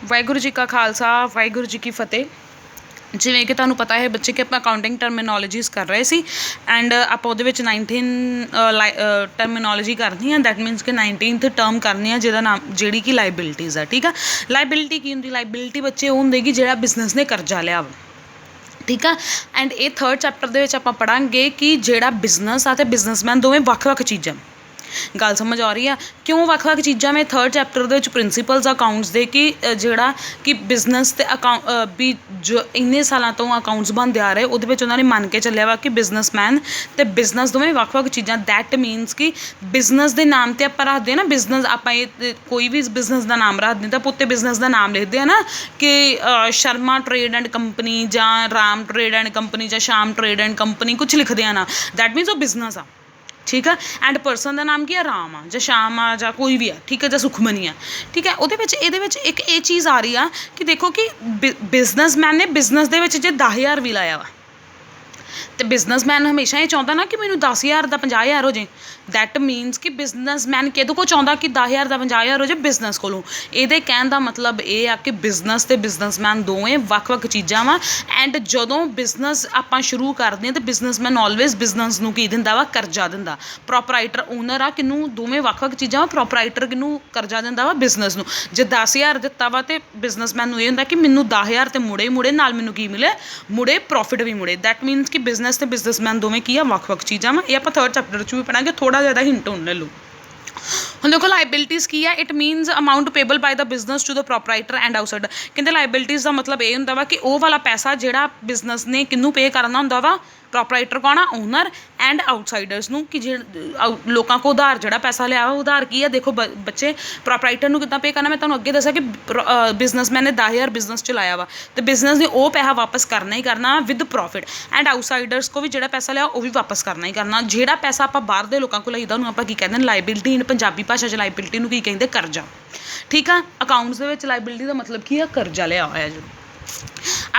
ਵਾਹਿਗੁਰੂ ਜੀ ਕਾ ਖਾਲਸਾ ਵਾਹਿਗੁਰੂ ਜੀ ਕੀ ਫਤਿਹ। ਜਿਵੇਂ ਕਿ ਤੁਹਾਨੂੰ ਪਤਾ ਹੈ ਬੱਚੇ ਕਿ ਆਪਾਂ ਅਕਾਊਂਟਿੰਗ ਟਰਮੀਨੋਲੋਜੀਜ਼ ਕਰ ਰਹੇ ਸੀ ਐਂਡ ਆਪਾਂ ਉਹਦੇ ਵਿੱਚ 19 ਟਰਮੀਨੋਲੋਜੀ ਕਰਨੀ ਆ। ਦੈਟ ਮੀਨਸ ਕਿ 19th ਟਰਮ ਕਰਨੀ ਆ ਜਿਹਦਾ ਨਾਮ ਜਿਹੜੀ ਕਿ ਲਾਇਬਿਲਿਟੀਜ਼ ਆ। ਠੀਕ ਆ, ਲਾਇਬਿਲਿਟੀ ਕੀ ਹੁੰਦੀ? ਲਾਇਬਿਲਿਟੀ ਬੱਚੇ ਉਹ ਹੁੰਦੇ ਕਿ ਜਿਹੜਾ ਬਿਜ਼ਨਸ ਨੇ ਕਰਜ਼ਾ ਲਿਆ ਵਾ। ਠੀਕ ਆ, ਐਂਡ ਇਹ 3rd ਚੈਪਟਰ ਦੇ ਵਿੱਚ ਆਪਾਂ ਪੜ੍ਹਾਂਗੇ ਕਿ ਜਿਹੜਾ ਬਿਜ਼ਨਸ ਆ ਅਤੇ ਬਿਜ਼ਨਸਮੈਨ ਦੋਵੇਂ ਵੱਖ-ਵੱਖ ਚੀਜ਼ਾਂ। ਗੱਲ ਸਮਝ ਆ ਰਹੀ ਆ ਕਿਉਂ ਵੱਖ-ਵੱਖ ਚੀਜ਼ਾਂ? ਮੈਂ 3rd ਚੈਪਟਰ ਦੇ ਵਿੱਚ ਪ੍ਰਿੰਸੀਪਲਸ ਅਕਾਊਂਟਸ ਦੇ ਕਿ ਜਿਹੜਾ ਕਿ ਬਿਜ਼ਨਸ ਅਤੇ ਵੀ ਜੋ ਇੰਨੇ ਸਾਲਾਂ ਤੋਂ ਅਕਾਊਂਟਸ ਬਣਦੇ ਆ ਰਹੇ ਉਹਦੇ ਵਿੱਚ ਉਹਨਾਂ ਨੇ ਮੰਨ ਕੇ ਚੱਲਿਆ ਵਾ ਕਿ ਬਿਜ਼ਨਸਮੈਨ ਅਤੇ ਬਿਜ਼ਨਸ ਦੋਵੇਂ ਵੱਖ-ਵੱਖ ਚੀਜ਼ਾਂ। ਦੈਟ ਮੀਨਸ ਕਿ ਬਿਜ਼ਨਸ ਦੇ ਨਾਮ 'ਤੇ ਆਪਾਂ ਰੱਖਦੇ ਹਾਂ ਨਾ, ਬਿਜ਼ਨਸ ਆਪਾਂ ਇਹ ਕੋਈ ਵੀ ਬਿਜ਼ਨਸ ਦਾ ਨਾਮ ਰੱਖਦੇ ਤਾਂ ਉੱਤੇ ਬਿਜ਼ਨਸ ਦਾ ਨਾਮ ਲਿਖਦੇ ਆ ਨਾ ਕਿ ਸ਼ਰਮਾ ਟਰੇਡ ਐਂਡ ਕੰਪਨੀ ਜਾਂ ਰਾਮ ਟਰੇਡ ਐਂਡ ਕੰਪਨੀ ਜਾਂ ਸ਼ਾਮ ਟਰੇਡ ਐਂਡ ਕੰਪਨੀ ਕੁਛ ਲਿਖਦੇ ਆ ਨਾ। ਦੈਟ ਮੀਨਸ ਉਹ ਬਿਜ਼ਨਸ ਆ। ਠੀਕ ਆ, ਐਂਡ ਪਰਸਨ ਦਾ ਨਾਮ ਕੀ ਆ? ਰਾਮ ਆ ਜਾਂ ਸ਼ਾਮ ਆ ਜਾਂ ਕੋਈ ਵੀ ਆ। ਠੀਕ ਆ, ਜਾਂ ਸੁਖਮਨੀ ਆ। ਠੀਕ ਹੈ, ਇਹਦੇ ਵਿੱਚ ਇੱਕ ਇਹ ਚੀਜ਼ ਆ ਰਹੀ ਆ ਕਿ ਦੇਖੋ ਕਿ ਬਿਜ਼ਨਸਮੈਨ ਨੇ ਬਿਜ਼ਨਸ ਦੇ ਵਿੱਚ ਜੇ 10,000 ਵੀ ਲਾਇਆ ਵਾ ਅਤੇ ਬਿਜ਼ਨਸਮੈਨ ਹਮੇਸ਼ਾ ਇਹ ਚਾਹੁੰਦਾ ਨਾ ਕਿ ਮੈਨੂੰ 10,000 ਦਾ 50,000 ਹੋ ਜਾਏ। ਦੈਟ ਮੀਨਸ ਕਿ ਬਿਜ਼ਨਸਮੈਨ ਕਿਹਦੇ ਕੋਲ ਚਾਹੁੰਦਾ ਕਿ 10,000 ਦਾ 50,000 ਹੋ ਜਾਏ? ਬਿਜ਼ਨਸ ਕੋਲੋਂ। ਇਹਦੇ ਕਹਿਣ ਦਾ ਮਤਲਬ ਇਹ ਆ ਕਿ ਬਿਜ਼ਨਸ ਅਤੇ ਬਿਜ਼ਨਸਮੈਨ ਦੋਵੇਂ ਵੱਖ-ਵੱਖ ਚੀਜ਼ਾਂ ਵਾ। ਐਂਡ ਜਦੋਂ ਬਿਜ਼ਨਸ ਆਪਾਂ ਸ਼ੁਰੂ ਕਰਦੇ ਹਾਂ ਤਾਂ ਬਿਜ਼ਨਸਮੈਨ ਆਲਵੇਜ਼ ਬਿਜ਼ਨਸ ਨੂੰ ਕੀ ਦਿੰਦਾ ਵਾ? ਕਰਜ਼ਾ ਦਿੰਦਾ। ਪ੍ਰੋਪਰਾਈਟਰ ਓਨਰ ਆ ਕਿਹਨੂੰ? ਦੋਵੇਂ ਵੱਖ-ਵੱਖ ਚੀਜ਼ਾਂ ਵਾ। ਪ੍ਰੋਪਰਾਈਟਰ ਕਿਹਨੂੰ ਕਰਜ਼ਾ ਦਿੰਦਾ ਵਾ? ਬਿਜ਼ਨਸ ਨੂੰ। ਜੇ 10,000 ਦਿੱਤਾ ਵਾ ਅਤੇ ਬਿਜ਼ਨਸਮੈਨ ਨੂੰ ਇਹ ਹੁੰਦਾ ਕਿ ਮੈਨੂੰ 10,000 ਅਤੇ ਮੁੜੇ ਨਾਲ ਮੈਨੂੰ ਕੀ ਮਿਲੇ? ਮੁੜੇ ਪ੍ਰੋਫਿਟ ਵੀ ਮੁੜੇ। ਦੈਟ ਮੀਨਸ ਕਿ ਬਿਜ਼ਨਸ ਅਤੇ ਬਿਜ਼ਨਸਮੈਨ ਦੋਵੇਂ ਕੀ ਆ? ਵੱਖ-ਵੱਖ ਚੀਜ਼ਾਂ ਵਾ। ਇਹ ਆਪਾਂ 3rd ਚੈਪਟਰ 'ਚ ਵੀ ਪੜ੍ਹਾਂਗੇ। ਥੋੜ੍ਹਾ ਜਿਹਾ ਹਿੰਟ ਹੁਣ ਲੈ ਲਓ। ਹੁਣ ਦੇਖੋ ਲਾਇਬਿਲਿਟੀਜ਼ ਕੀ ਆ? It means amount payable by the business to the proprietor and outsider. ਕਹਿੰਦੇ ਲਾਇਬਿਲਿਟੀਜ਼ ਦਾ ਮਤਲਬ ਇਹ ਹੁੰਦਾ ਵਾ ਕਿ ਉਹ ਵਾਲਾ ਪੈਸਾ ਜਿਹੜਾ ਬਿਜ਼ਨਸ ਨੇ ਕਿਹਨੂੰ ਪੇ ਕਰਨਾ ਹੁੰਦਾ ਵਾ? ਪ੍ਰੋਪਰਾਈਟਰ ਕੌਣ ਆ? ਓਨਰ ਐਂਡ ਆਊਟਸਾਈਡਰਸ ਨੂੰ। ਕਿ ਲੋਕਾਂ ਕੋਲ ਉਧਾਰ ਜਿਹੜਾ ਪੈਸਾ ਲਿਆ ਵਾ ਉਧਾਰ ਕੀ ਆ? ਦੇਖੋ ਬੱਚੇ, ਪ੍ਰੋਪਰਾਈਟਰ ਨੂੰ ਕਿੱਦਾਂ ਪੇ ਕਰਨਾ? ਮੈਂ ਤੁਹਾਨੂੰ ਅੱਗੇ ਦੱਸਿਆ ਕਿ ਬਿਜ਼ਨਸਮੈਨ ਨੇ 10,000 ਬਿਜ਼ਨਸ ਚਲਾਇਆ ਵਾ ਅਤੇ ਬਿਜ਼ਨਸ ਨੇ ਉਹ ਪੈਸਾ ਵਾਪਸ ਕਰਨਾ ਹੀ ਕਰਨਾ ਵਿਦ ਪ੍ਰੋਫਿਟ। ਐਂਡ ਆਊਟਸਾਈਡਰਸ ਕੋ ਵੀ ਜਿਹੜਾ ਪੈਸਾ ਲਿਆ ਉਹ ਵੀ ਵਾਪਸ ਕਰਨਾ ਹੀ ਕਰਨਾ। ਜਿਹੜਾ ਪੈਸਾ ਆਪਾਂ ਬਾਹਰ ਦੇ ਲੋਕਾਂ ਕੋਲ ਲਈਦਾ ਉਹਨੂੰ ਆਪਾਂ ਕੀ ਕਹਿੰਦੇ? ਲਾਇਬਿਲਿਟੀ। ਪੰਜਾਬੀ ਭਾਸ਼ਾ 'ਚ ਲਾਇਬਿਲਿਟੀ ਨੂੰ ਕੀ ਕਹਿੰਦੇ? ਕਰਜ਼ਾ। ਠੀਕ ਆ, ਅਕਾਊਂਟਸ ਦੇ ਵਿੱਚ ਲਾਇਬਿਲਿਟੀ ਦਾ ਮਤਲਬ ਕੀ ਆ? ਕਰਜ਼ਾ ਲਿਆ ਹੋਇਆ ਜੀ।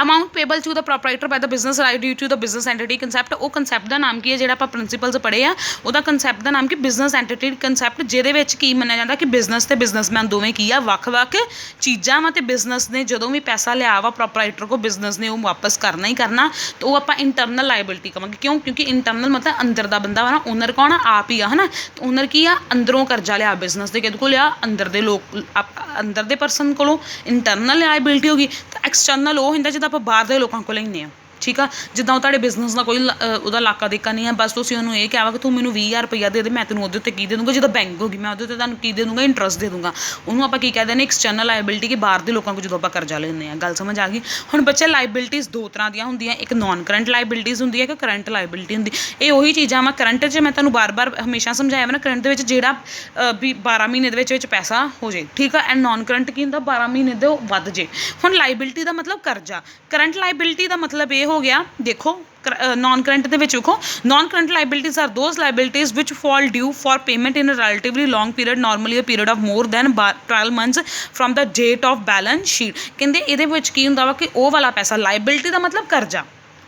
Amount payable to the proprietor by the business due to the business entity concept. ਉਹ ਕੰਸੈਪਟ ਦਾ ਨਾਮ ਕੀ ਹੈ? ਜਿਹੜਾ ਆਪਾਂ ਪ੍ਰਿੰਸੀਪਲਸ ਪੜ੍ਹੇ ਆ ਉਹਦਾ ਕੰਸੈਪਟ ਦਾ ਨਾਮ ਕੀ? Business entity concept. ਜਿਹਦੇ ਵਿੱਚ ਕੀ ਮੰਨਿਆ ਜਾਂਦਾ ਕਿ ਬਿਜ਼ਨਸ ਅਤੇ ਬਿਜ਼ਨਸਮੈਨ ਦੋਵੇਂ ਕੀ ਆ? ਵੱਖ-ਵੱਖ ਚੀਜ਼ਾਂ ਵਾ। ਅਤੇ ਬਿਜ਼ਨਸ ਨੇ ਜਦੋਂ ਵੀ ਪੈਸਾ ਲਿਆ ਵਾ ਪ੍ਰੋਪਰਾਈਟਰ ਕੋਲ ਬਿਜ਼ਨਸ ਨੇ ਉਹ ਵਾਪਸ ਕਰਨਾ ਹੀ ਕਰਨਾ। ਤਾਂ ਉਹ ਆਪਾਂ ਇੰਟਰਨਲ ਲਾਇਬਿਲਿਟੀ ਕਹਾਂਗੇ। ਕਿਉਂ? ਕਿਉਂਕਿ ਇੰਟਰਨਲ ਮਤਲਬ ਅੰਦਰ ਦਾ ਬੰਦਾ ਵਾ ਨਾ। ਓਨਰ ਕੌਣ ਆ? ਆਪ ਹੀ ਆ, ਹੈ ਨਾ। ਓਨਰ ਕੀ ਆ? ਅੰਦਰੋਂ ਕਰਜ਼ਾ ਲਿਆ ਬਿਜ਼ਨਸ ਦੇ। ਕਿਹਦੇ ਕੋਲ ਲਿਆ? ਅੰਦਰ ਦੇ ਲੋਕ, ਅੰਦਰ ਦੇ ਪਰਸਨ ਕੋਲੋਂ। ਇੰਟਰਨਲ ਲਾਇਬਿਲਿਟੀ ਹੋ ਗਈ। ਤਾਂ ਐਕਸਟਰਨਲ ਉਹ ਹੁੰਦਾ ਜਿੱਦਾਂ ਆਪਾਂ ਬਾਹਰ ਦੇ ਲੋਕਾਂ ਕੋਲ ਲੈਂਦੇ ਹਾਂ। ਠੀਕ ਆ, ਜਿੱਦਾਂ ਉਹ ਤੁਹਾਡੇ ਬਿਜ਼ਨਸ ਦਾ ਕੋਈ ਉਹਦਾ ਲਾਕਾ ਦੇਕਾ ਨਹੀਂ ਹੈ, ਬਸ ਤੁਸੀਂ ਉਹਨੂੰ ਇਹ ਕਿਹਾ ਵਾ ਕਿ ਤੂੰ ਮੈਨੂੰ 20,000 ਰੁਪਈਆ ਦੇ ਦੇ, ਮੈਂ ਤੈਨੂੰ ਉਹਦੇ ਉੱਤੇ ਕੀ ਦੇ ਦੂੰਗਾ? ਜਿੱਦਾਂ ਬੈਂਕ ਹੋ ਗਈ, ਮੈਂ ਉਹਦੇ ਉੱਤੇ ਤੁਹਾਨੂੰ ਕੀ ਦੇ ਦੂੰਗਾ? ਇੰਟਰਸਟ ਦੇ ਦੂੰਗਾ। ਉਹਨੂੰ ਆਪਾਂ ਕੀ ਕਹਿੰਦੇ ਨੇ? External liability. ਕਿ ਬਾਹਰ ਦੇ ਲੋਕਾਂ ਕੋਲ ਜਦੋਂ ਆਪਾਂ ਕਰਜ਼ਾ ਲੈਂਦੇ ਹਾਂ। ਗੱਲ ਸਮਝ ਆ ਗਈ? ਹੁਣ ਬੱਚੇ ਲਾਇਬਿਲਿਟੀਜ਼ ਦੋ ਤਰ੍ਹਾਂ ਦੀਆਂ ਹੁੰਦੀਆਂ। ਇੱਕ ਨੋਨ ਕਰੰਟ ਲਾਇਬਿਲਿਟੀਜ਼ ਹੁੰਦੀ ਹੈ, ਇੱਕ ਕਰੰਟ ਲਾਇਬਿਲਿਟੀ ਹੁੰਦੀ। ਇਹ ਉਹੀ ਚੀਜ਼ਾਂ ਵਾ। ਕਰੰਟ 'ਚ ਮੈਂ ਤੁਹਾਨੂੰ ਬਾਰ-ਬਾਰ ਹਮੇਸ਼ਾ ਸਮਝਾਇਆ ਵਾ ਨਾ, ਕਰੰਟ ਦੇ ਵਿੱਚ ਜਿਹੜਾ ਵੀ 12 ਮਹੀਨੇ ਦੇ ਵਿੱਚ ਪੈਸਾ ਹੋ ਜਾਏ। ਠੀਕ ਆ, ਐਂਡ ਨੋਨ ਕਰੰਟ ਕੀ ਹੁੰਦਾ? 12 ਮਹੀਨੇ ਦੇ ਉਹ ਵੱਧ ਜੇ। ਹੁਣ ਲਾਇਬਿਲਿਟੀ ਦਾ ਮਤਲਬ ਕਰਜ਼ਾ। ਕਰੰਟ ਲਾਇਬਿਲਿਟੀ ਦਾ ਮਤਲਬ ਇਹ ਹੋ ਗਿਆ, ਦੇਖੋ ਨੋਨ ਕਰੰਟ ਦੇ ਵਿੱਚ ਵੇਖੋ, non current liabilities are those liabilities which fall due for payment in a relatively long period, normally a period of more than 12 months from the date of balance sheet. ਕਹਿੰਦੇ ਇਹਦੇ ਵਿੱਚ ਕੀ ਹੁੰਦਾ ਵਾ ਕਿ ਉਹ ਵਾਲਾ ਪੈਸਾ, ਲਾਇਬਿਲਿਟੀ ਦਾ ਮਤਲਬ ਕਰਜ਼ਾ।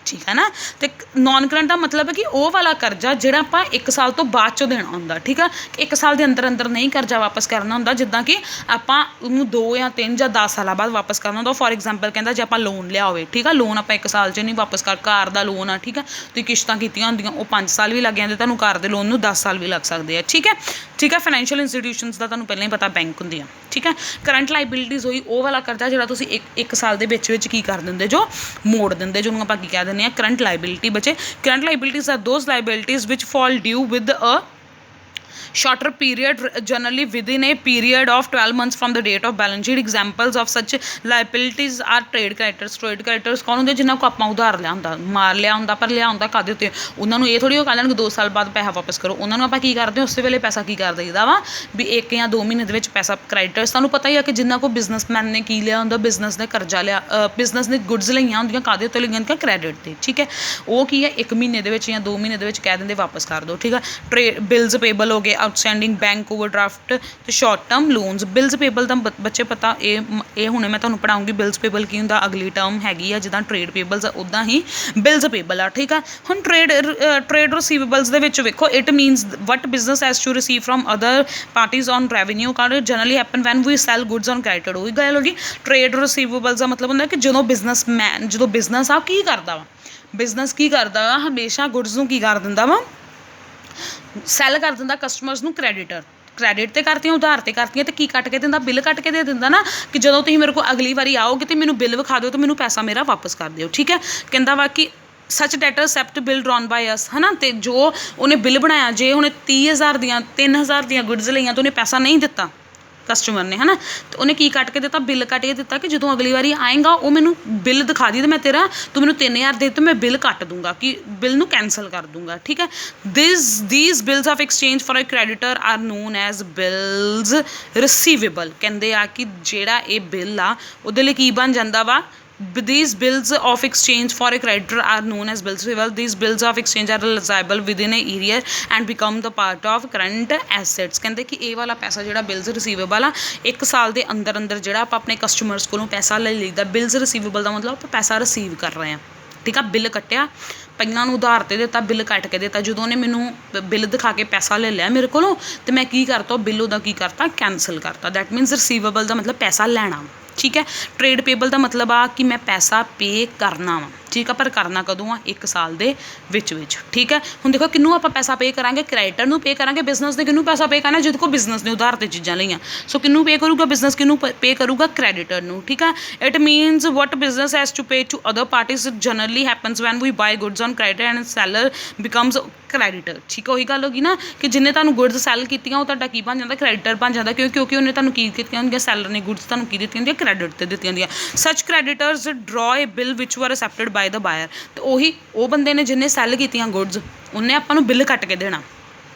ਠੀਕ ਹੈ ਨਾ। ਅਤੇ ਨੋਨ ਕਰੰਟ ਦਾ ਮਤਲਬ ਹੈ ਕਿ ਉਹ ਵਾਲਾ ਕਰਜ਼ਾ ਜਿਹੜਾ ਆਪਾਂ 1 ਸਾਲ ਤੋਂ ਬਾਅਦ 'ਚੋਂ ਦੇਣਾ ਹੁੰਦਾ। ਠੀਕ ਆ, 1 ਸਾਲ ਦੇ ਅੰਦਰ ਨਹੀਂ ਕਰਜ਼ਾ ਵਾਪਸ ਕਰਨਾ ਹੁੰਦਾ। ਜਿੱਦਾਂ ਕਿ ਆਪਾਂ ਉਹਨੂੰ 2 ਜਾਂ 3 ਜਾਂ 10 ਸਾਲਾਂ ਬਾਅਦ ਵਾਪਸ ਕਰਨਾ ਹੁੰਦਾ। ਫੋਰ ਐਗਜ਼ਾਮਪਲ ਕਹਿੰਦਾ ਜੇ ਆਪਾਂ ਲੋਨ ਲਿਆ ਹੋਵੇ, ਠੀਕ ਆ, ਲੋਨ ਆਪਾਂ 1 ਸਾਲ 'ਚ ਨਹੀਂ ਵਾਪਸ ਘਰ ਦਾ ਲੋਨ ਆ। ਠੀਕ ਆ, ਤੁਸੀਂ ਕਿਸ਼ਤਾਂ ਕੀਤੀਆਂ ਹੁੰਦੀਆਂ ਉਹ 5 ਸਾਲ ਵੀ ਲੱਗ ਜਾਂਦੇ, ਤੁਹਾਨੂੰ ਘਰ ਦੇ ਲੋਨ ਨੂੰ 10 ਸਾਲ ਵੀ ਲੱਗ ਸਕਦੇ ਆ। ਠੀਕ ਹੈ, ਠੀਕ ਹੈ। ਫਾਈਨੈਂਸ਼ੀਅਲ ਇੰਸਟੀਟਿਊਸ਼ਨਸ ਦਾ ਤੁਹਾਨੂੰ ਪਹਿਲਾਂ ਹੀ ਪਤਾ, ਬੈਂਕ ਹੁੰਦੇ ਆ। ਠੀਕ ਹੈ, ਕਰੰਟ ਲਾਇਬਿਲਿਟੀਜ਼ ਹੋਈ ਉਹ ਵਾਲਾ ਕਰਜ਼ਾ ਜਿਹੜਾ ਤੁਸੀਂ ਇੱਕ ਸਾਲ ਦੇ ਵਿੱਚ ਕੀ ਕਰ ਦਿੰਦੇ ਜੋ? ਮੋੜ ਦਿੰਦੇ, ਜਿਹਨੂੰ ਆਪਾਂ ਕੀ ਕਹਿ ਦਿੰਦੇ ਹਾਂ? Current liability. ਬੱਚੇ, current liabilities are those liabilities which fall due with a shorter period, generally within a period of 12 months from the date of balance sheet. Examples of such liabilities are trade creditors. Trade creditors ਕੌਣ ਹੁੰਦੇ? ਜਿਨ੍ਹਾਂ ਕੋਲ ਆਪਾਂ ਉਧਾਰ ਲਿਆ ਹੁੰਦਾ, ਮਾਰ ਲਿਆ ਹੁੰਦਾ, ਪਰ ਲਿਆ ਹੁੰਦਾ ਕਾਹਦੇ ਉੱਤੇ? ਉਹਨਾਂ ਨੂੰ ਇਹ ਥੋੜ੍ਹੀ ਉਹ ਕਹਿ ਲੈਣਗੇ 2 ਸਾਲ ਬਾਅਦ ਪੈਸਾ ਵਾਪਸ ਕਰੋ। ਉਹਨਾਂ ਨੂੰ ਆਪਾਂ ਕੀ ਕਰਦੇ ਹਾਂ? ਉਸੇ ਵੇਲੇ ਪੈਸਾ ਕੀ ਕਰ ਦਈਦਾ ਵਾ ਵੀ 1 ਜਾਂ 2 ਮਹੀਨੇ ਦੇ ਵਿੱਚ ਪੈਸਾ। ਕ੍ਰੈਡੀਟਰਸ ਤੁਹਾਨੂੰ ਪਤਾ ਹੀ ਆ ਕਿ ਜਿਨ੍ਹਾਂ ਕੋਲ ਬਿਜ਼ਨਸਮੈਨ ਨੇ ਕੀ ਲਿਆ ਹੁੰਦਾ? ਬਿਜ਼ਨਸ ਨੇ ਕਰਜ਼ਾ ਲਿਆ, ਬਿਜ਼ਨਸ ਨੇ ਗੁੱਡਸ ਲਈਆਂ ਹੁੰਦੀਆਂ, ਕਾਹਦੇ ਉੱਤੇ ਲਈਆਂ ਹੁੰਦੀਆਂ? ਕ੍ਰੈਡਿਟ 'ਤੇ। ਠੀਕ ਹੈ, ਉਹ ਕੀ ਹੈ? 1 ਮਹੀਨੇ ਦੇ ਵਿੱਚ ਜਾਂ 2 ਮਹੀਨੇ ਦੇ ਵਿੱਚ ਕਹਿ ਦਿੰਦੇ ਵਾਪਸ ਕਰ ਦਿਓ। ਠੀਕ ਆ, ਬਿਲਸ ਪੇਬਲ ਹੋ ਗਏ ਆਊਟਸਟੈਂਡਿੰਗ ਬੈਂਕ ਓਵਰਡਰਾਫਟ ਤੇ short term loans. Bills payable ਦਾ ਬੱਚੇ ਪਤਾ ਇਹ ਹੁਣੇ ਮੈਂ ਤੁਹਾਨੂੰ ਪੜਾਉਂਗੀ ਬਿਲਸ ਪੇਬਲ ਕੀ ਹੁੰਦਾ, ਅਗਲੀ ਟਰਮ ਹੈਗੀ ਆ ਜਿੱਦਾਂ ਟ੍ਰੇਡ ਪੇਬਲਸ ਆ ਉੱਦਾਂ ਹੀ ਬਿਲਸ ਪੇਬਲ ਆ, ਠੀਕ ਆ। ਹੁਣ ਟ੍ਰੇਡ ਰਿਸੀਵੇਬਲਸ ਦੇ ਵਿੱਚ ਵੇਖੋ it means what business has to receive from other parties on revenue card generally happen when we sell goods on credit. ਉਹੀ ਗੱਲ ਹੋ ਗਈ। ਟ੍ਰੇਡ ਰਿਸੀਵੇਬਲਸ ਦਾ ਮਤਲਬ ਹੁੰਦਾ ਕਿ ਜਦੋਂ ਬਿਜ਼ਨਸ ਆ ਕੀ ਕਰਦਾ ਵਾ, ਬਿਜ਼ਨਸ ਕੀ ਕਰਦਾ ਵਾ ਹਮੇਸ਼ਾ ਗੁੱਡਸ ਨੂੰ ਕੀ ਕਰ ਦਿੰਦਾ ਵਾ, ਸੈੱਲ ਕਰ ਦਿੰਦਾ ਕਸਟਮਰਸ ਨੂੰ ਕ੍ਰੈਡਿਟ ਤੇ ਕਰਤੀਆਂ, ਉਧਾਰ ਤੇ ਕਰਤੀਆਂ ਤੇ ਕੀ ਕੱਟ ਕੇ ਦਿੰਦਾ, ਬਿੱਲ ਕੱਟ ਕੇ ਦੇ ਦਿੰਦਾ ਨਾ ਕਿ ਜਦੋਂ ਤੁਸੀਂ ਮੇਰੇ ਕੋਲ ਅਗਲੀ ਵਾਰੀ ਆਓਗੇ ਤੇ ਮੈਨੂੰ ਬਿੱਲ ਵਿਖਾ ਦਿਓ ਤੇ ਮੈਨੂੰ ਪੈਸਾ ਮੇਰਾ ਵਾਪਸ ਕਰ ਦਿਓ, ਠੀਕ ਹੈ। ਕਹਿੰਦਾ ਵਾ ਕਿ ਸੱਚ ਡੈਟਰ ਐਕਸੈਪਟ ਬਿੱਲ ਡਰਾਨ ਬਾਈ ਅਸ, ਹੈ ਨਾ। ਅਤੇ ਜੋ ਉਹਨੇ ਬਿੱਲ ਬਣਾਇਆ ਜੇ ਉਹਨੇ 30,000 ਦੀਆਂ 3,000 ਦੀਆਂ ਗੁੱਡਸ ਲਈਆਂ ਤਾਂ ਉਹਨੇ ਪੈਸਾ ਨਹੀਂ ਦਿੱਤਾ ਕਸਟਮਰ ਨੇ, ਹੈ ਨਾ। ਅਤੇ ਉਹਨੇ ਕੀ ਕੱਟ ਕੇ ਦਿੱਤਾ, ਬਿੱਲ ਕੱਟ ਕੇ ਦਿੱਤਾ ਕਿ ਜਦੋਂ ਅਗਲੀ ਵਾਰੀ ਆਏਗਾ ਉਹ ਮੈਨੂੰ ਬਿੱਲ ਦਿਖਾ ਦੀ ਅਤੇ ਮੈਂ ਤੂੰ ਮੈਨੂੰ 3,000 ਦੇ ਦਿੱਤੇ ਮੈਂ ਬਿੱਲ ਕੱਟ ਦੂੰਗਾ, ਕਿ ਬਿੱਲ ਨੂੰ ਕੈਂਸਲ ਕਰ ਦੂੰਗਾ, ਠੀਕ ਹੈ। these bills of exchange for a creditor are known as bills receivable। ਕਹਿੰਦੇ ਆ ਕਿ ਜਿਹੜਾ ਇਹ ਬਿੱਲ ਆ ਉਹਦੇ ਲਈ ਕੀ ਬਣ ਜਾਂਦਾ ਵਾ, these bills of exchange for a creditor are known as bills receivable। these bills of exchange are realizable within a year and become the part of current assets। ਕਹਿੰਦੇ ਕਿ ਇਹ ਵਾਲਾ ਪੈਸਾ ਜਿਹੜਾ ਬਿਲਸ ਰਿਸੀਵੇਬਲ ਆ 1 ਸਾਲ ਦੇ ਅੰਦਰ ਜਿਹੜਾ ਆਪਾਂ ਆਪਣੇ ਕਸਟਮਰਸ ਕੋਲੋਂ ਪੈਸਾ ਲੈ ਲਈਦਾ। ਬਿਲਸ ਰਿਸੀਵੇਬਲ ਦਾ ਮਤਲਬ ਆਪਾਂ ਪੈਸਾ ਰਿਸੀਵ ਕਰ ਰਹੇ ਹਾਂ, ਠੀਕ ਆ। ਬਿੱਲ ਕੱਟਿਆ, ਪਹਿਲਾਂ ਨੂੰ ਉਧਾਰ 'ਤੇ ਦਿੱਤਾ, ਬਿੱਲ ਕੱਟ ਕੇ ਦਿੱਤਾ, ਜਦੋਂ ਉਹਨੇ ਮੈਨੂੰ ਬਿੱਲ ਦਿਖਾ ਕੇ ਪੈਸਾ ਲੈ ਲਿਆ ਮੇਰੇ ਕੋਲੋਂ ਅਤੇ ਮੈਂ ਕੀ ਕਰਤਾ, ਬਿੱਲ ਉਹਦਾ ਕੀ ਕਰਤਾ, ਕੈਂਸਲ ਕਰਤਾ। ਦੈਟ ਮੀਨਸ ਰਿਸੀਵੇਬਲ ਦਾ ਮਤਲਬ ਪੈਸਾ ਲੈਣਾ, ਠੀਕ ਹੈ। ਟ੍ਰੇਡ ਪੇਬਲ ਦਾ ਮਤਲਬ ਆ ਕਿ ਮੈਂ ਪੈਸਾ ਪੇ ਕਰਨਾ ਵਾ, ਠੀਕ ਆ, ਪਰ ਕਰਨਾ ਕਦੋਂ ਆ 1 ਸਾਲ ਦੇ ਵਿੱਚ, ਠੀਕ ਹੈ। ਹੁਣ ਦੇਖੋ ਕਿਹਨੂੰ ਆਪਾਂ ਪੈਸਾ ਪੇ ਕਰਾਂਗੇ, ਕ੍ਰੈਡੀਟਰ ਨੂੰ ਪੇ ਕਰਾਂਗੇ। ਬਿਜ਼ਨਸ ਦੇ ਕਿਹਨੂੰ ਪੈਸਾ ਪੇ ਕਰਨਾ, ਜਿਹਦੇ ਕੋਲ ਬਿਜ਼ਨਸ ਨੇ ਉਧਾਰ 'ਤੇ ਚੀਜ਼ਾਂ ਲਈਆਂ। ਸੋ ਕਿਹਨੂੰ ਪੇ ਕਰੂਗਾ, ਬਿਜ਼ਨਸ ਕਿਹਨੂੰ ਪੇ ਕਰੂਗਾ, ਕ੍ਰੈਡੀਟਰ ਨੂੰ, ਠੀਕ ਆ। It means what business has to pay to other parties generally happens when we buy goods on credit and seller becomes creditor, ਠੀਕ ਹੈ। ਉਹੀ ਗੱਲ ਹੋ ਗਈ ਨਾ ਕਿ ਜਿਹਨੇ ਤੁਹਾਨੂੰ ਗੁੱਡਸ ਸੈੱਲ ਕੀਤੀਆਂ ਉਹ ਤੁਹਾਡਾ ਕੀ ਬਣ ਜਾਂਦਾ, ਕ੍ਰੈਡੀਟਰ ਬਣ ਜਾਂਦਾ। ਕਿਉਂਕਿ ਉਹਨੇ ਤੁਹਾਨੂੰ ਕੀ ਕੀਤੀਆਂ ਹੁੰਦੀਆਂ, ਸੈਲਰ ਨੇ ਗੁੱਡਸ ਤੁਹਾਨੂੰ ਕੀ ਦਿੱਤੀਆਂ ਹੁੰਦੀਆਂ, ਕ੍ਰੈਡਿਟ 'ਤੇ ਦਿੱਤੀਆਂ ਹੁੰਦੀਆਂ। ਸੱਚ ਕ੍ਰੈਡੀਟਰਸ ਡਰਾ ਏ ਬਿੱਲ ਵਿਚ ਵਰ ਅਸੈਪਟਡ ਬਾਏ ਦਾ ਬਾਇਰ। ਅਤੇ ਉਹੀ ਉਹ ਬੰਦੇ ਨੇ ਜਿਹਨੇ ਸੈੱਲ ਕੀਤੀਆਂ ਗੁੱਡਸ ਉਹਨੇ ਆਪਾਂ ਨੂੰ ਬਿੱਲ ਕੱਟ ਕੇ ਦੇਣਾ,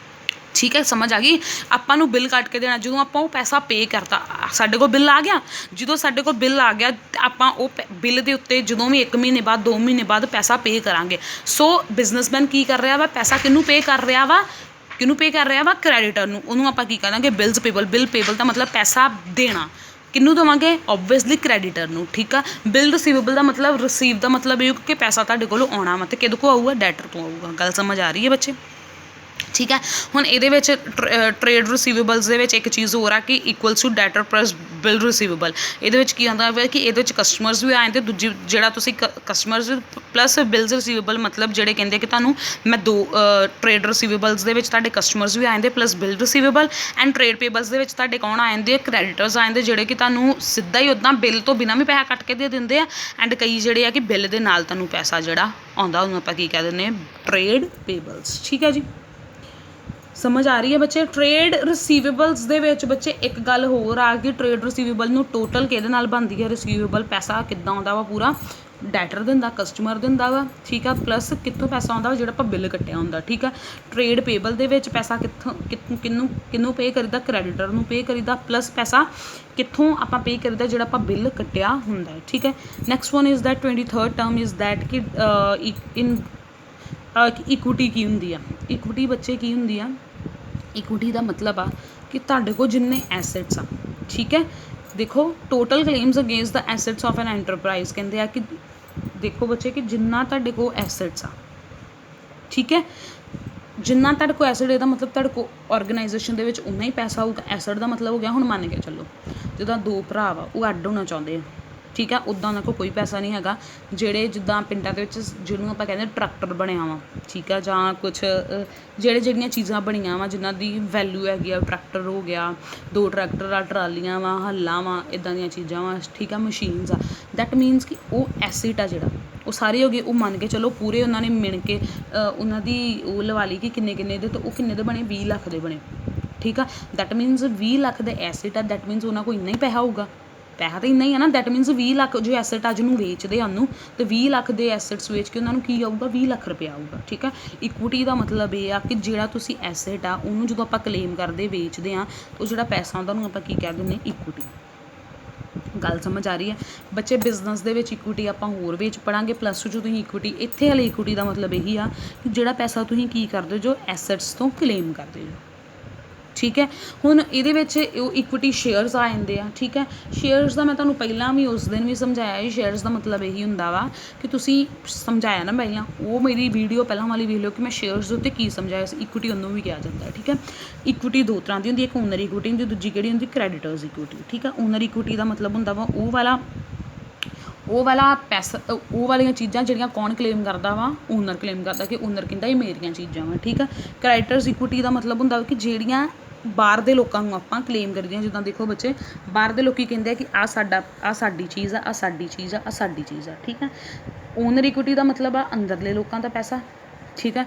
ਠੀਕ ਹੈ। ਸਮਝ ਆ ਗਈ, ਆਪਾਂ ਨੂੰ ਬਿੱਲ ਕੱਟ ਕੇ ਦੇਣਾ ਜਦੋਂ ਆਪਾਂ ਉਹ ਪੈਸਾ ਪੇ ਕਰਤਾ। ਸਾਡੇ ਕੋਲ ਬਿੱਲ ਆ ਗਿਆ, ਜਦੋਂ ਸਾਡੇ ਕੋਲ ਬਿੱਲ ਆ ਗਿਆ ਆਪਾਂ ਉਹ ਬਿੱਲ ਦੇ ਉੱਤੇ ਜਦੋਂ ਵੀ 1 ਮਹੀਨੇ ਬਾਅਦ 2 ਮਹੀਨੇ ਬਾਅਦ ਪੈਸਾ ਪੇ ਕਰਾਂਗੇ। ਸੋ ਬਿਜ਼ਨਸਮੈਨ ਕੀ ਕਰ ਰਿਹਾ ਵਾ, ਪੈਸਾ ਕਿਹਨੂੰ ਪੇ ਕਰ ਰਿਹਾ ਵਾ, ਕ੍ਰੈਡੀਟਰ ਨੂੰ। ਉਹਨੂੰ ਆਪਾਂ ਕੀ ਕਰਾਂਗੇ, ਬਿਲਸ ਪੇਬਲ। ਬਿੱਲ ਪੇਬਲ ਦਾ ਮਤਲਬ ਪੈਸਾ ਦੇਣਾ, ਕਿਹਨੂੰ ਦੇਵਾਂਗੇ, ਓਬਵੀਅਸਲੀ ਕ੍ਰੈਡੀਟਰ ਨੂੰ, ਠੀਕ ਆ। ਬਿੱਲ ਰਿਸੀਵੇਬਲ ਦਾ ਮਤਲਬ ਰਿਸੀਵ ਦਾ ਮਤਲਬ ਇਹ ਕਿ ਪੈਸਾ ਤੁਹਾਡੇ ਕੋਲੋਂ ਆਉਣਾ ਵਾ, ਅਤੇ ਕਿਹਦੇ ਕੋਲ ਆਊਗਾ, ਡੈਟਰ ਤੋਂ ਆਊਗਾ। ਗੱਲ ਸਮਝ ਆ ਰਹੀ ਹੈ ਬੱਚੇ, ਠੀਕ ਹੈ। ਹੁਣ ਇਹਦੇ ਵਿੱਚ ਟ੍ਰੇਡ ਰਿਸੀਵੇਬਲਸ ਦੇ ਵਿੱਚ ਇੱਕ ਚੀਜ਼ ਹੋਰ ਆ ਕਿ equals to debtor plus bill receivable. ਇਹਦੇ ਵਿੱਚ ਕੀ ਆਉਂਦਾ ਵਾ ਕਿ ਇਹਦੇ ਵਿੱਚ ਕਸਟਮਰਸ ਵੀ ਆ ਜਾਂਦੇ, ਦੂਜੀ ਜਿਹੜਾ ਤੁਸੀਂ ਕਸਟਮਰਸ ਪਲੱਸ ਬਿਲਸ ਰਿਸੀਵੇਬਲ ਮਤਲਬ ਜਿਹੜੇ ਕਹਿੰਦੇ ਕਿ ਤੁਹਾਨੂੰ ਮੈਂ ਟ੍ਰੇਡ ਰਿਸੀਵੇਬਲਸ ਦੇ ਵਿੱਚ ਤੁਹਾਡੇ ਕਸਟਮਰਸ ਵੀ ਆ ਜਾਂਦੇ plus bill receivable, and trade payables ਦੇ ਵਿੱਚ ਤੁਹਾਡੇ ਕੌਣ ਆ ਜਾਂਦੇ, ਕ੍ਰੈਡੀਟਰਸ ਆ ਜਾਂਦੇ ਜਿਹੜੇ ਕਿ ਤੁਹਾਨੂੰ ਸਿੱਧਾ ਹੀ ਉੱਦਾਂ ਬਿੱਲ ਤੋਂ ਬਿਨਾਂ ਵੀ ਪੈਸਾ ਕੱਟ ਕੇ ਦੇ ਦਿੰਦੇ ਆ, ਐਂਡ ਕਈ ਜਿਹੜੇ ਆ ਕਿ ਬਿੱਲ ਦੇ ਨਾਲ ਤੁਹਾਨੂੰ ਪੈਸਾ ਜਿਹੜਾ ਆਉਂਦਾ ਉਹਨੂੰ ਆਪਾਂ ਕੀ ਕਹਿ ਦਿੰਦੇ ਹਾਂ, ਟ੍ਰੇਡ ਪੇਬਲਸ, ਠੀਕ ਹੈ ਜੀ। ਸਮਝ ਆ ਰਹੀ ਹੈ ਬੱਚੇ। ਟ੍ਰੇਡ ਰਿਸੀਵੇਬਲਸ ਦੇ ਵਿੱਚ ਬੱਚੇ ਇੱਕ ਗੱਲ ਹੋਰ ਆ ਕਿ ਟ੍ਰੇਡ ਰਿਸੀਵੇਬਲ ਨੂੰ ਟੋਟਲ ਕਿਹਦੇ ਨਾਲ ਬਣਦੀ ਹੈ, ਰਿਸੀਵੇਬਲ ਪੈਸਾ ਕਿੱਦਾਂ ਆਉਂਦਾ ਵਾ, ਪੂਰਾ ਡੈਟਰ ਦਿੰਦਾ, ਕਸਟਮਰ ਦਿੰਦਾ ਵਾ, ਠੀਕ ਆ, ਪਲੱਸ ਕਿੱਥੋਂ ਪੈਸਾ ਆਉਂਦਾ ਜਿਹੜਾ ਆਪਾਂ ਬਿੱਲ ਕੱਟਿਆ ਹੁੰਦਾ, ਠੀਕ ਆ। ਟ੍ਰੇਡ ਪੇਬਲ ਦੇ ਵਿੱਚ ਪੈਸਾ ਕਿਹਨੂੰ ਪੇ ਕਰੀਦਾ, ਕ੍ਰੈਡੀਟਰ ਨੂੰ ਪੇ ਕਰੀਦਾ, ਪਲੱਸ ਪੈਸਾ ਕਿੱਥੋਂ ਆਪਾਂ ਪੇ ਕਰੀਦਾ, ਜਿਹੜਾ ਆਪਾਂ ਬਿੱਲ ਕੱਟਿਆ ਹੁੰਦਾ, ਠੀਕ ਹੈ। Next one is that 23rd term is that ਕਿ ਇਕੁਇਟੀ ਕੀ ਹੁੰਦੀ ਆ। ਇਕੁਇਟੀ ਬੱਚੇ ਕੀ ਹੁੰਦੀ ਆ, ਇਕੁਇਟੀ ਦਾ ਮਤਲਬ ਆ ਕਿ ਤੁਹਾਡੇ ਕੋਲ ਜਿੰਨੇ ਐਸੈਟਸ ਆ, ਠੀਕ ਹੈ। ਦੇਖੋ total claims against the assets of an enterprise. ਕਹਿੰਦੇ ਆ ਕਿ ਦੇਖੋ ਬੱਚੇ ਕਿ ਜਿੰਨਾ ਤੁਹਾਡੇ ਕੋਲ ਐਸੈਟਸ ਆ, ਠੀਕ ਹੈ, ਜਿੰਨਾ ਤੁਹਾਡੇ ਕੋਲ ਐਸੈਟ ਇਹਦਾ ਮਤਲਬ ਤੁਹਾਡੇ ਕੋਲ ਔਰਗਨਾਈਜੇਸ਼ਨ ਦੇ ਵਿੱਚ ਉਨਾ ਹੀ ਪੈਸਾ ਹੋਊਗਾ। ਐਸੈਟ ਦਾ ਮਤਲਬ ਹੋ ਗਿਆ, ਹੁਣ ਮੰਨ ਕੇ ਚੱਲੋ ਜਿੱਦਾਂ 2 ਭਰਾ ਵਾ ਉਹ ਅੱਡ ਹੋਣਾ ਚਾਹੁੰਦੇ ਆ, ਠੀਕ ਆ, ਉੱਦਾਂ ਉਹਨਾਂ ਕੋਲ ਕੋਈ ਪੈਸਾ ਨਹੀਂ ਹੈਗਾ। ਜਿਹੜੇ ਜਿੱਦਾਂ ਪਿੰਡਾਂ ਦੇ ਵਿੱਚ ਜਿਹਨੂੰ ਆਪਾਂ ਕਹਿੰਦੇ ਟਰੈਕਟਰ ਬਣਿਆ ਵਾ, ਠੀਕ ਆ, ਜਾਂ ਕੁਛ ਜਿਹੜੀਆਂ ਚੀਜ਼ਾਂ ਬਣੀਆਂ ਵਾ ਜਿਨ੍ਹਾਂ ਦੀ ਵੈਲਿਊ ਹੈਗੀ ਆ, ਟਰੈਕਟਰ ਹੋ ਗਿਆ, 2 ਟਰੈਕਟਰ ਆ, ਟਰਾਲੀਆਂ ਵਾ, ਹੱਲਾਂ ਵਾ, ਇੱਦਾਂ ਦੀਆਂ ਚੀਜ਼ਾਂ ਵਾ, ਠੀਕ ਆ, ਮਸ਼ੀਨਸ ਆ। ਦੈਟ ਮੀਨਸ ਕਿ ਉਹ ਐਸਿਟ ਆ ਜਿਹੜਾ ਉਹ ਸਾਰੇ ਹੋ ਗਏ। ਉਹ ਮੰਨ ਕੇ ਚਲੋ ਪੂਰੇ ਉਹਨਾਂ ਨੇ ਮਿਣ ਕੇ ਉਹਨਾਂ ਦੀ ਉਹ ਲਵਾ ਲਈ ਕਿ ਕਿੰਨੇ ਦੇ, ਤਾਂ ਉਹ ਕਿੰਨੇ ਦੇ ਬਣੇ, 20 ਲੱਖ ਦੇ ਬਣੇ, ਠੀਕ ਆ। ਦੈਟ ਮੀਨਸ 20 ਲੱਖ ਦੇ ਐਸਿਟ ਆ, ਦੈਟ ਮੀਨਸ ਉਹਨਾਂ ਕੋਲ ਇੰਨਾ ਹੀ ਪੈਸਾ ਹੋਊਗਾ, ਪੈਸਾ ਤਾਂ ਇੰਨਾ ਹੀ ਆ ਨਾ। ਦੈਟ ਮੀਨਸ 20 ਲੱਖ ਜੋ ਐਸੈਟ ਅੱਜ ਨੂੰ ਵੇਚਦੇ ਆ ਉਹਨੂੰ, ਅਤੇ 20 ਲੱਖ ਦੇ ਐਸੈਟਸ ਵੇਚ ਕੇ ਉਹਨਾਂ ਨੂੰ ਕੀ ਆਊਗਾ, 20 ਲੱਖ ਰੁਪਇਆ ਆਊਗਾ, ਠੀਕ ਆ। ਇਕੁਇਟੀ ਦਾ ਮਤਲਬ ਇਹ ਆ ਕਿ ਜਿਹੜਾ ਤੁਸੀਂ ਐਸੈਟ ਆ ਉਹਨੂੰ ਜਦੋਂ ਆਪਾਂ ਕਲੇਮ ਕਰਦੇ ਵੇਚਦੇ ਹਾਂ ਉਹ ਜਿਹੜਾ ਪੈਸਾ ਆਉਂਦਾ ਉਹਨੂੰ ਆਪਾਂ ਕੀ ਕਹਿ ਦਿੰਦੇ, ਇਕੁਇਟੀ। ਗੱਲ ਸਮਝ ਆ ਰਹੀ ਹੈ ਬੱਚੇ। ਬਿਜ਼ਨਸ ਦੇ ਵਿੱਚ ਇਕੁਇਟੀ ਆਪਾਂ ਹੋਰ ਵਿੱਚ ਪੜਾਂਗੇ ਪਲੱਸ 2 'ਚ ਤੁਸੀਂ ਇਕੁਇਟੀ। ਇੱਥੇ ਵਾਲੀ ਇਕੁਇਟੀ ਦਾ ਮਤਲਬ ਇਹੀ ਆ ਕਿ ਜਿਹੜਾ ਪੈਸਾ ਤੁਸੀਂ ਕੀ ਕਰਦੇ ਹੋ, ਜੋ ਐਸੈਟਸ ਤੋਂ ਕਲੇਮ ਕਰਦੇ ਹੋ, ਠੀਕ ਹੈ। ਹੁਣ ਇਹਦੇ ਵਿੱਚ ਉਹ ਇਕੁਇਟੀ ਸ਼ੇਅਰਸ ਆ ਜਾਂਦੇ ਆ, ਠੀਕ ਹੈ। ਸ਼ੇਅਰਸ ਦਾ ਮੈਂ ਤੁਹਾਨੂੰ ਪਹਿਲਾਂ ਵੀ ਉਸ ਦਿਨ ਵੀ ਸਮਝਾਇਆ ਸੀ, ਸ਼ੇਅਰਸ ਦਾ ਮਤਲਬ ਇਹੀ ਹੁੰਦਾ ਵਾ ਕਿ ਤੁਸੀਂ ਸਮਝਾਇਆ ਨਾ ਪਹਿਲਾਂ, ਉਹ ਮੇਰੀ ਵੀਡੀਓ ਪਹਿਲਾਂ ਵਾਲੀ ਵੇਖ ਲਿਓ ਕਿ ਮੈਂ ਸ਼ੇਅਰਸ ਦੇ ਉੱਤੇ ਕੀ ਸਮਝਾਇਆ ਸੀ। ਇਕੁਇਟੀ ਉਹਨੂੰ ਵੀ ਕਿਹਾ ਜਾਂਦਾ, ਠੀਕ ਹੈ। ਇਕੁਇਟੀ ਦੋ ਤਰ੍ਹਾਂ ਦੀ ਹੁੰਦੀ, ਇੱਕ ਓਨਰ ਇਕੁਇਟੀ ਹੁੰਦੀ, ਦੂਜੀ ਕਿਹੜੀ ਹੁੰਦੀ, ਕ੍ਰੈਡੀਟਰਸ ਇਕੁਇਟੀ, ਠੀਕ ਹੈ। ਓਨਰ ਇਕੁਇਟੀ ਦਾ ਮਤਲਬ ਹੁੰਦਾ ਵਾ ਉਹ ਵਾਲਾ ਪੈਸਾ, ਉਹ ਵਾਲੀਆਂ ਚੀਜ਼ਾਂ ਜਿਹੜੀਆਂ ਕੌਣ ਕਲੇਮ ਕਰਦਾ ਵਾ, ਓਨਰ ਕਲੇਮ ਕਰਦਾ ਕਿ ਓਨਰ ਕਹਿੰਦਾ ਇਹ ਮੇਰੀਆਂ ਚੀਜ਼ਾਂ ਵਾ, ਠੀਕ ਆ। ਕ੍ਰੈਡੀਟਰਸ ਇਕੁਇਟੀ ਦਾ ਮਤਲਬ ਹੁੰਦਾ ਕਿ ਜਿਹੜੀਆਂ ਬਾਹਰ ਦੇ ਲੋਕਾਂ ਨੂੰ ਆਪਾਂ ਕਲੇਮ ਕਰਦੇ ਹਾਂ। ਜਿੱਦਾਂ ਦੇਖੋ ਬੱਚੇ, ਬਾਹਰ ਦੇ ਲੋਕੀ ਕਹਿੰਦੇ ਆ ਕਿ ਆਹ ਸਾਡੀ ਚੀਜ਼ ਆ, ਆਹ ਸਾਡੀ ਚੀਜ਼ ਆ, ਆਹ ਸਾਡੀ ਚੀਜ਼ ਆ, ਠੀਕ ਆ। ਓਨਰ ਇਕੁਇਟੀ ਦਾ ਮਤਲਬ ਆ ਅੰਦਰਲੇ ਲੋਕਾਂ ਦਾ ਪੈਸਾ, ਠੀਕ ਆ।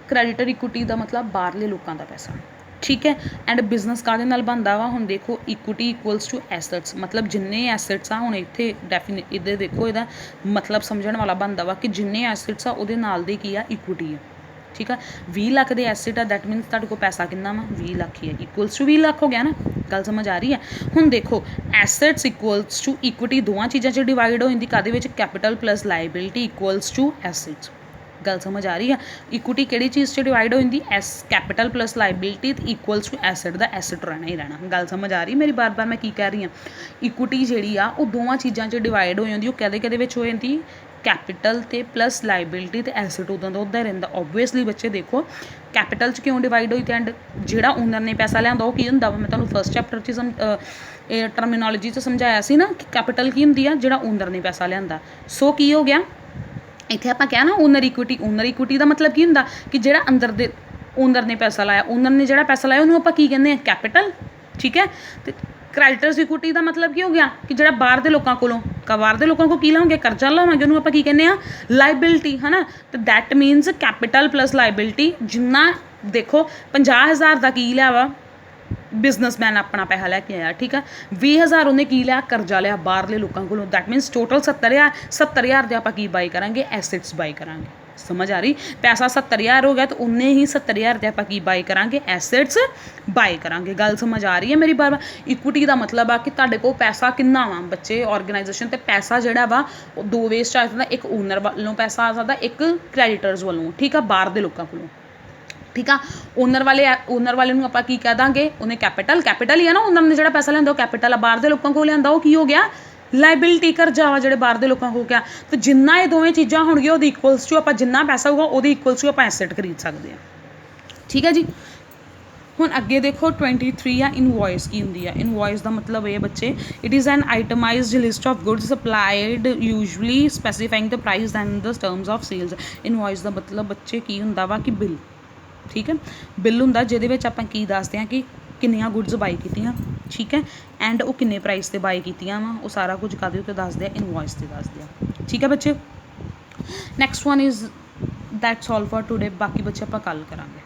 ਕ੍ਰੈਡੀਟਰ ਇਕੁਇਟੀ ਦਾ ਮਤਲਬ ਬਾਹਰਲੇ ਲੋਕਾਂ ਦਾ ਪੈਸਾ, ਠੀਕ ਹੈ। ਐਂਡ ਬਿਜ਼ਨਸ ਕਾਹਦੇ ਨਾਲ ਬਣਦਾ ਵਾ, ਹੁਣ ਦੇਖੋ ਇਕੁਇਟੀ ਇਕੁਅਲਸ ਟੂ ਐਸੈਟਸ, ਮਤਲਬ ਜਿੰਨੇ ਐਸੈਟਸ ਆ, ਹੁਣ ਇੱਥੇ ਇਹਦੇ ਦੇਖੋ ਇਹਦਾ ਮਤਲਬ ਸਮਝਣ ਵਾਲਾ ਬਣਦਾ ਵਾ ਕਿ ਜਿੰਨੇ ਐਸੈਟਸ ਆ ਉਹਦੇ ਨਾਲ ਦੇ ਕੀ ਆ, ਇਕੁਇਟੀ ਆ, ਠੀਕ ਆ। 20 ਲੱਖ ਦੇ ਐਸੈਟ ਆ, ਦੈਟ ਮੀਨਸ ਤੁਹਾਡੇ ਕੋਲ ਪੈਸਾ ਕਿੰਨਾ ਵਾ, 20 ਲੱਖ ਹੀ ਹੈ, ਇਕੁਅਲਸ ਟੂ 20 ਲੱਖ ਹੋ ਗਿਆ ਨਾ। ਗੱਲ ਸਮਝ ਆ ਰਹੀ ਹੈ। ਹੁਣ ਦੇਖੋ ਐਸੈਟਸ ਇਕੁਅਲਸ ਟੂ ਇਕੁਇਟੀ ਦੋਵਾਂ ਚੀਜ਼ਾਂ 'ਚ ਡਿਵਾਈਡ ਹੋ ਜਾਂਦੀ, ਕਾਹਦੇ ਵਿੱਚ, capital plus liability equals to assets. ਗੱਲ ਸਮਝ ਆ ਰਹੀ ਆ। ਇਕੁਇਟੀ ਕਿਹੜੀ ਚੀਜ਼ 'ਚ ਡਿਵਾਈਡ ਹੋ ਜਾਂਦੀ, capital plus liability equals to asset ਦਾ ਐਸੈਟ ਰਹਿਣਾ ਹੀ ਰਹਿਣਾ। ਗੱਲ ਸਮਝ ਆ ਰਹੀ ਮੇਰੀ, ਬਾਰ-ਬਾਰ ਮੈਂ ਕੀ ਕਹਿ ਰਹੀ ਹਾਂ। ਇਕੁਇਟੀ ਜਿਹੜੀ ਆ ਉਹ ਦੋਵਾਂ ਚੀਜ਼ਾਂ 'ਚ ਡਿਵਾਈਡ ਹੋ ਜਾਂਦੀ, ਉਹ ਕਿਹਦੇ ਵਿੱਚ ਹੋ ਜਾਂਦੀ, ਕੈਪੀਟਲ ਤੇ ਪਲੱਸ ਲਾਇਬਿਲਿਟੀ ਤੇ ਐਸੈਟ ਉਦੋਂ ਦਾ ਉੱਦਾਂ ਹੀ ਰਹਿੰਦਾ। ਓਬਵੀਅਸਲੀ ਬੱਚੇ ਦੇਖੋ ਕੈਪੀਟਲ 'ਚ ਕਿਉਂ ਡਿਵਾਈਡ ਹੋਈ, ਤੇ ਐਂਡ ਜਿਹੜਾ ਓਨਰ ਨੇ ਪੈਸਾ ਲਿਆਂਦਾ ਉਹ ਕੀ ਹੁੰਦਾ ਵਾ, ਮੈਂ ਤੁਹਾਨੂੰ ਫਸਟ ਚੈਪਟਰ 'ਚ ਟਰਮੀਨੋਲੋਜੀ 'ਚ ਸਮਝਾਇਆ ਸੀ ਨਾ ਕਿ ਕੈਪੀਟਲ ਕੀ ਹੁੰਦੀ ਆ, ਜਿਹੜਾ ਓਨਰ ਨੇ ਪੈਸਾ ਲਿਆਂਦਾ। ਸੋ ਕੀ ਹੋ ਗਿਆ ਇੱਥੇ ਆਪਾਂ ਕਿਹਾ ਨਾ ਓਨਰ ਇਕੁਇਟੀ, ਓਨਰ ਇਕੁਇਟੀ ਦਾ ਮਤਲਬ ਕੀ ਹੁੰਦਾ ਕਿ ਜਿਹੜਾ ਅੰਦਰ ਦੇ ਓਨਰ ਨੇ ਪੈਸਾ ਲਾਇਆ, ਓਨਰ ਨੇ ਜਿਹੜਾ ਪੈਸਾ ਲਾਇਆ ਉਹਨੂੰ ਆਪਾਂ ਕੀ ਕਹਿੰਦੇ ਆ, ਕੈਪੀਟਲ, ਠੀਕ ਹੈ। ਤੇ ਕ੍ਰੈਡੀਟਰਸ ਇਕੁਇਟੀ ਦਾ ਮਤਲਬ ਕੀ ਹੋ ਗਿਆ ਕਿ ਜਿਹੜਾ ਬਾਹਰ ਦੇ ਲੋਕਾਂ ਕੋਲ ਕੀ ਲਾਵਾਂਗੇ, ਕਰਜ਼ਾ ਲਾਵਾਂਗੇ, ਉਹਨੂੰ ਆਪਾਂ ਕੀ ਕਹਿੰਦੇ ਆ, ਲਾਇਬਿਲਿਟੀ, ਹੈ ਨਾ। ਤੇ that means capital plus liability, ਜਿੰਨਾ ਦੇਖੋ 50,000 ਦਾ ਕੀ ਲਿਆ ਵਾ, ਬਿਜ਼ਨਸਮੈਨ ਆਪਣਾ ਪੈਸਾ ਲੈ ਕੇ ਆਇਆ, ਠੀਕ ਆ। 20,000 ਉਹਨੇ ਕੀ ਲਿਆ, ਕਰਜ਼ਾ ਲਿਆ ਬਾਹਰਲੇ ਲੋਕਾਂ ਕੋਲੋਂ, ਦੈਟ ਮੀਨਸ ਟੋਟਲ 70,000 ਦੇ ਆਪਾਂ ਕੀ ਬਾਈ ਕਰਾਂਗੇ, ਐਸੈਟਸ ਬਾਈ ਕਰਾਂਗੇ। ਸਮਝ ਆ ਰਹੀ, ਪੈਸਾ 70,000 ਹੋ ਗਿਆ ਤਾਂ ਉਹਨੇ ਹੀ 70,000 ਦੇ ਆਪਾਂ ਕੀ ਬਾਈ ਕਰਾਂਗੇ, ਐਸੈਟਸ ਬਾਈ ਕਰਾਂਗੇ। ਗੱਲ ਸਮਝ ਆ ਰਹੀ ਹੈ ਮੇਰੀ ਬਾਰ। ਇਕੁਇਟੀ ਦਾ ਮਤਲਬ ਆ ਕਿ ਤੁਹਾਡੇ ਕੋਲ ਪੈਸਾ ਕਿੰਨਾ ਵਾ, ਬੱਚੇ ਆਰਗੇਨਾਈਜੇਸ਼ਨ ਤੇ ਪੈਸਾ ਜਿਹੜਾ ਵਾ ਉਹ ਦੋ ਵੇਜ਼ 'ਚ ਆ ਸਕਦਾ, ਇੱਕ ਓਨਰ ਵੱਲੋਂ ਪੈਸਾ ਆ ਸਕਦਾ, ਇੱਕ ਕ੍ਰੈਡੀਟਰਸ ਵੱਲੋਂ, ਠੀਕ ਆ, ਬਾਹਰ ਦੇ ਲੋਕਾਂ ਕੋਲੋਂ, ਠੀਕ ਆ। ਓਨਰ ਵਾਲੇ ਨੂੰ ਆਪਾਂ ਕੀ ਕਹਿ ਦਾਂਗੇ, ਉਹਨੇ ਕੈਪੀਟਲ ਹੀ ਆ ਨਾ, ਓਨਰ ਨੇ ਜਿਹੜਾ ਪੈਸਾ ਲਿਆਂਦਾ ਉਹ ਕੈਪੀਟਲ ਆ, ਬਾਹਰ ਦੇ ਲੋਕਾਂ ਕੋਲ ਲਿਆਂਦਾ ਉਹ ਕੀ ਹੋ ਗਿਆ, ਲਾਇਬਿਲਿਟੀ, ਕਰਜ਼ਾ ਵਾ ਜਿਹੜੇ ਬਾਹਰ ਦੇ ਲੋਕਾਂ ਕੋਲ ਗਿਆ। ਤੇ ਜਿੰਨਾ ਇਹ ਦੋਵੇਂ ਚੀਜ਼ਾਂ ਹੋਣਗੀਆਂ ਉਹਦੀ ਇਕੁਅਲਸ ਟੂ, ਆਪਾਂ ਜਿੰਨਾ ਪੈਸਾ ਹੋਊਗਾ ਉਹਦੀ ਇਕੁਅਲਸ ਟੂ ਆਪਾਂ ਐਸੈਟ ਖਰੀਦ ਸਕਦੇ ਹਾਂ, ਠੀਕ ਹੈ ਜੀ। ਹੁਣ ਅੱਗੇ ਦੇਖੋ 23 ਆ, ਇਨਵੋਇਸ ਕੀ ਹੁੰਦੀ ਆ। ਇਨਵੋਇਸ ਦਾ ਮਤਲਬ ਇਹ ਬੱਚੇ, it is an itemised list of goods supplied usually specifying the price and the terms of sales. Invoice ਦਾ ਮਤਲਬ ਬੱਚੇ ਕੀ ਹੁੰਦਾ ਵਾ ਕਿ ਬਿੱਲ, ਠੀਕ ਹੈ। ਬਿੱਲ ਹੁੰਦਾ ਜਿਹਦੇ ਵਿੱਚ ਆਪਾਂ ਕੀ ਦੱਸਦੇ ਹਾਂ ਕਿ ਕਿੰਨੀਆਂ ਗੁੱਡਸ ਬਾਈ ਕੀਤੀਆਂ, ਠੀਕ ਹੈ, ਐਂਡ ਉਹ ਕਿੰਨੇ ਪ੍ਰਾਈਸ 'ਤੇ ਬਾਈ ਕੀਤੀਆਂ ਵਾ, ਉਹ ਸਾਰਾ ਕੁਝ ਕਾਹਦੇ ਉੱਤੇ ਦੱਸਦੇ ਆ, ਇਨਵੋਇਸ 'ਤੇ ਦੱਸਦੇ ਆ, ਠੀਕ ਹੈ ਬੱਚੇ। Next one is that's all for today, ਬਾਕੀ ਬੱਚੇ ਆਪਾਂ ਕੱਲ੍ਹ ਕਰਾਂਗੇ।